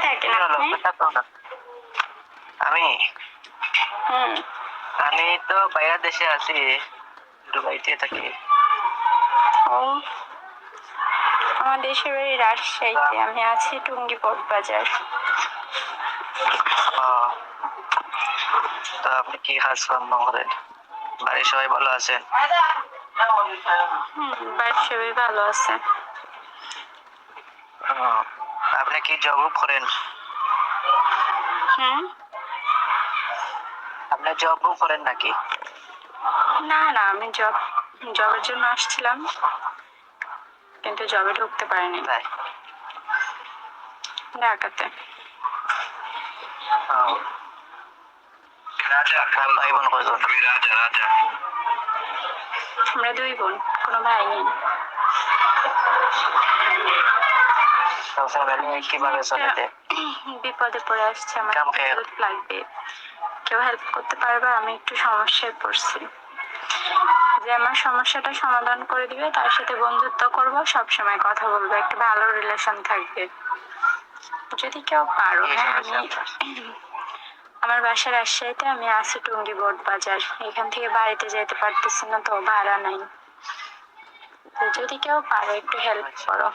থাকেন আপনি? আমি হুম। আমি তো বাইরে দেশে আছি, দুবাইতে থাকি। ও, আমার দেশের বাড়ি রাজশাহীতে, আমি আছি টুঙ্গি বাজার। তো আপনি কি কাজ কর্ম করেন? বাড়ির সবাই ভালো আছেন? বাড়ির সবাই ভালো আছে। আপনি কি জব করেন? আপনি জব করেন নাকি? না না, আমি জবের জন্য আসছিলাম, কিন্তু জবে ঢুকতে পারিনি। ঢাকাতে। আপনার ভাই বোন কয়জন? আমরা 2 বোন, কোনো ভাই নেই। কিভাবে চলেছে? বিপদে পড়ে আসছে, আমার হেল্প লাগবে, কেউ হেল্প করতে পারবে? আমি একটু সমস্যায় পড়ছি, যে আমার সমস্যাটা সমাধান করে দিবে তার সাথে বন্ধুত্ব করব, সব সময় কথা বলবো, একটা ভালো রিলেশন থাকবে, যদি কেউ পারো। হ্যাঁ, আমি আমার বাসা রাজশাহীতে, আমি আছি টুঙ্গি বাজার। এখান থেকে বাড়িতে যেতে পারতেছি না, তো ভাড়া নাই। তো যদি কেউ পারো একটু হেল্প করো।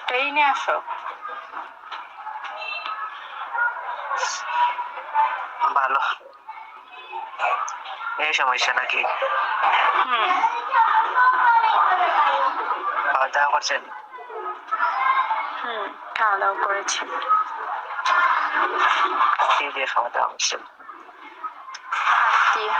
ট্রেনে আসো। ভালো, এই সমস্যা নাকি? খাওয়া দাওয়া করছেন? খাওয়া দাওয়া করেছি। কি দিয়ে খাওয়া দাওয়া করছেন? ভাত দিয়ে।